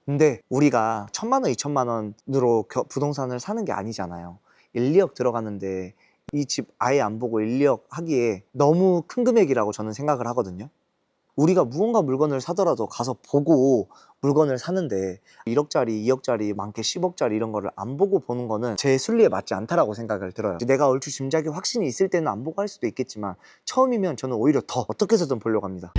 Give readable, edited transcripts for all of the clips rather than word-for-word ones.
근데 우리가 1,000만 원, 2천만 원으로 부동산을 사는 게 아니잖아요. 1, 2억 들어가는데 이 집 아예 안 보고 1, 2억 하기에 너무 큰 금액이라고 저는 생각을 하거든요. 우리가 무언가 물건을 사더라도 가서 보고 물건을 사는데 1억짜리, 2억짜리, 많게 10억짜리 이런 거를 안 보고 보는 거는 제 순리에 맞지 않다라고 생각을 들어요. 내가 얼추 짐작이 확신이 있을 때는 안 보고 할 수도 있겠지만 처음이면 저는 오히려 더 어떻게 해서든 보려고 합니다.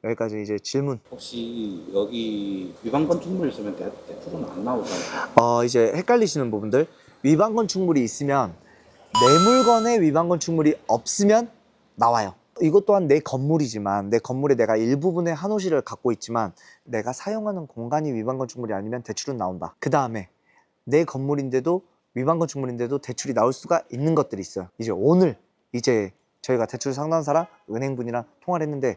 여기까지 이제 질문. 혹시 여기 위반 건축물 있으면 대출은 안 나오잖아요. 이제 헷갈리시는 부분들. 위반 건축물이 있으면 내 물건에 위반 건축물이 없으면 나와요. 이것 또한 내 건물이지만 내 건물에 내가 일부분의 한호실을 갖고 있지만 내가 사용하는 공간이 위반 건축물이 아니면 대출은 나온다. 그 다음에 내 건물인데도 위반 건축물인데도 대출이 나올 수가 있는 것들이 있어요. 이제 오늘 저희가 대출 상담사랑 은행분이랑 통화를 했는데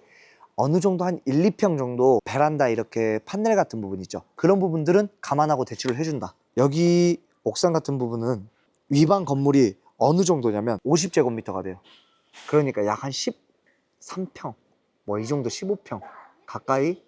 어느 정도 한 1, 2평 정도 베란다 이렇게 판넬 같은 부분 있죠. 그런 부분들은 감안하고 대출을 해준다. 여기 옥상 같은 부분은 위반 건물이 어느 정도냐면 50제곱미터가 돼요. 그러니까 약 한 13평 뭐 이 정도 15평 가까이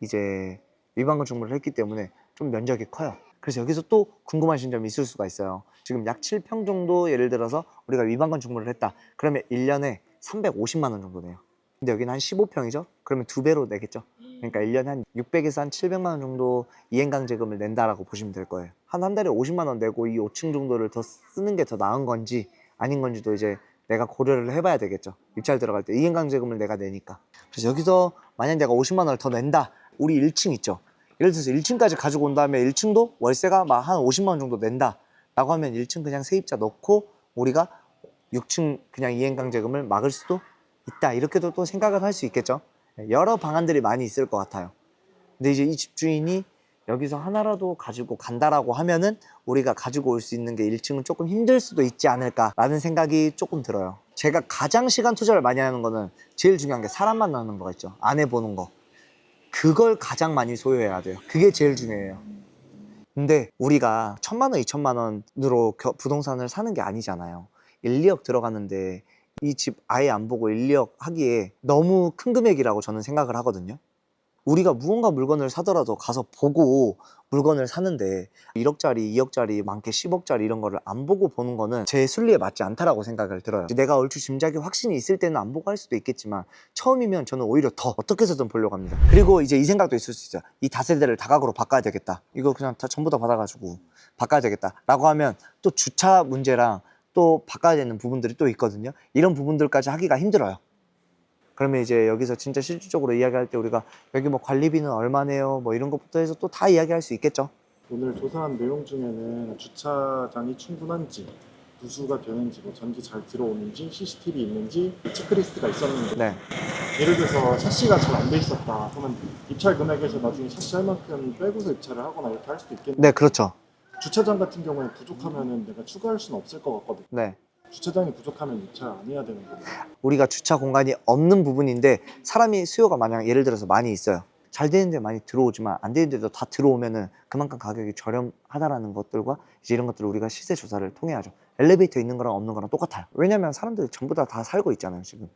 이제 위반 건축물을 했기 때문에 좀 면적이 커요. 그래서 여기서 또 궁금하신 점이 있을 수가 있어요. 지금 약 7평 정도 예를 들어서 우리가 위반 건축물을 했다. 그러면 1년에 350만 원 정도 내요. 근데 여기는 한 15평이죠? 그러면 2배로 내겠죠? 그러니까 1년에 한 600에서 한 700만 원 정도 이행강제금을 낸다라고 보시면 될 거예요. 한 달에 50만 원 내고 이 5층 정도를 더 쓰는 게 더 나은 건지 아닌 건지도 이제 내가 고려를 해봐야 되겠죠. 입찰 들어갈 때 이행강제금을 내가 내니까. 그래서 여기서 만약 내가 50만 원을 더 낸다. 우리 1층 있죠. 예를 들어서 1층까지 가지고 온 다음에 1층도 월세가 막 한 50만 원 정도 낸다 라고 하면 1층 그냥 세입자 넣고 우리가 6층 그냥 이행강제금을 막을 수도 있다, 이렇게도 또 생각을 할 수 있겠죠. 여러 방안들이 많이 있을 것 같아요. 근데 이제 이 집주인이 여기서 하나라도 가지고 간다라고 하면은 우리가 가지고 올 수 있는 게 1층은 조금 힘들 수도 있지 않을까라는 생각이 조금 들어요. 제가 가장 시간 투자를 많이 하는 거는 제일 중요한 게 사람 만나는 거가 있죠. 아내 보는 거. 그걸 가장 많이 소요해야 돼요. 그게 제일 중요해요. 근데 우리가 1,000만 원, 2천만 원으로 부동산을 사는 게 아니잖아요. 1, 2억 들어가는데 이 집 아예 안 보고 1, 2억 하기에 너무 큰 금액이라고 저는 생각을 하거든요. 우리가 무언가 물건을 사더라도 가서 보고 물건을 사는데 1억짜리, 2억짜리, 많게 10억짜리 이런 거를 안 보고 보는 거는 제 순리에 맞지 않다라고 생각을 들어요. 내가 얼추 짐작이 확신이 있을 때는 안 보고 할 수도 있겠지만 처음이면 저는 오히려 더 어떻게 해서든 보려고 합니다. 그리고 이제 이 생각도 있을 수 있어요. 이 다세대를 다각으로 바꿔야 되겠다. 이거 그냥 다 전부 다 받아가지고 바꿔야 되겠다 라고 하면 또 주차 문제랑 또 바꿔야 되는 부분들이 또 있거든요. 이런 부분들까지 하기가 힘들어요. 그러면 이제 여기서 진짜 실질적으로 이야기할 때 우리가 여기 뭐 관리비는 얼마네요 뭐 이런 것부터 해서 또 다 이야기할 수 있겠죠. 오늘 조사한 내용 중에는 주차장이 충분한지, 누수가 되는지, 뭐 전기 잘 들어오는지, CCTV 있는지 체크리스트가 있었는데 네. 예를 들어서 샤시가 잘 안 돼 있었다 그러면 입찰 금액에서 나중에 샤시 할 만큼 빼고서 입찰을 하거나 이렇게 할 수도 있겠는데, 네, 그렇죠. 주차장 같은 경우에 부족하면은 내가 추가할 수는 없을 것 같거든. 네. 주차장이 부족하면 입찰 안 해야 되는 거고. 우리가 주차 공간이 없는 부분인데 사람이 수요가 만약 예를 들어서 많이 있어요. 잘 되는데 많이 들어오지만 안 되는데도 다 들어오면은 그만큼 가격이 저렴하다라는 것들과 이제 이런 것들을 우리가 시세 조사를 통해야죠. 엘리베이터 있는 거랑 없는 거랑 똑같아요. 왜냐면 사람들이 전부 다 살고 있잖아요, 지금.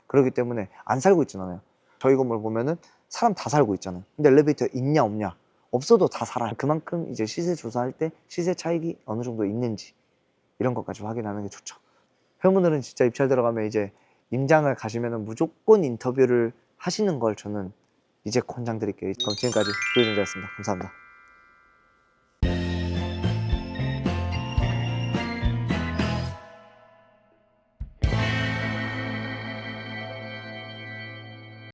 그렇기 때문에 안 살고 있잖아요. 저희 건물 보면은 사람 다 살고 있잖아요. 근데 엘리베이터 있냐 없냐? 없어도 다 살아요. 그만큼 이제 시세 조사할 때 시세 차익이 어느 정도 있는지 이런 것까지 확인하는 게 좋죠. 회원분들은 진짜 입찰 들어가면 이제 임장을 가시면 무조건 인터뷰를 하시는 걸 저는 이제 권장드릴게요. 그럼 지금까지 부회장자였습니다. 감사합니다.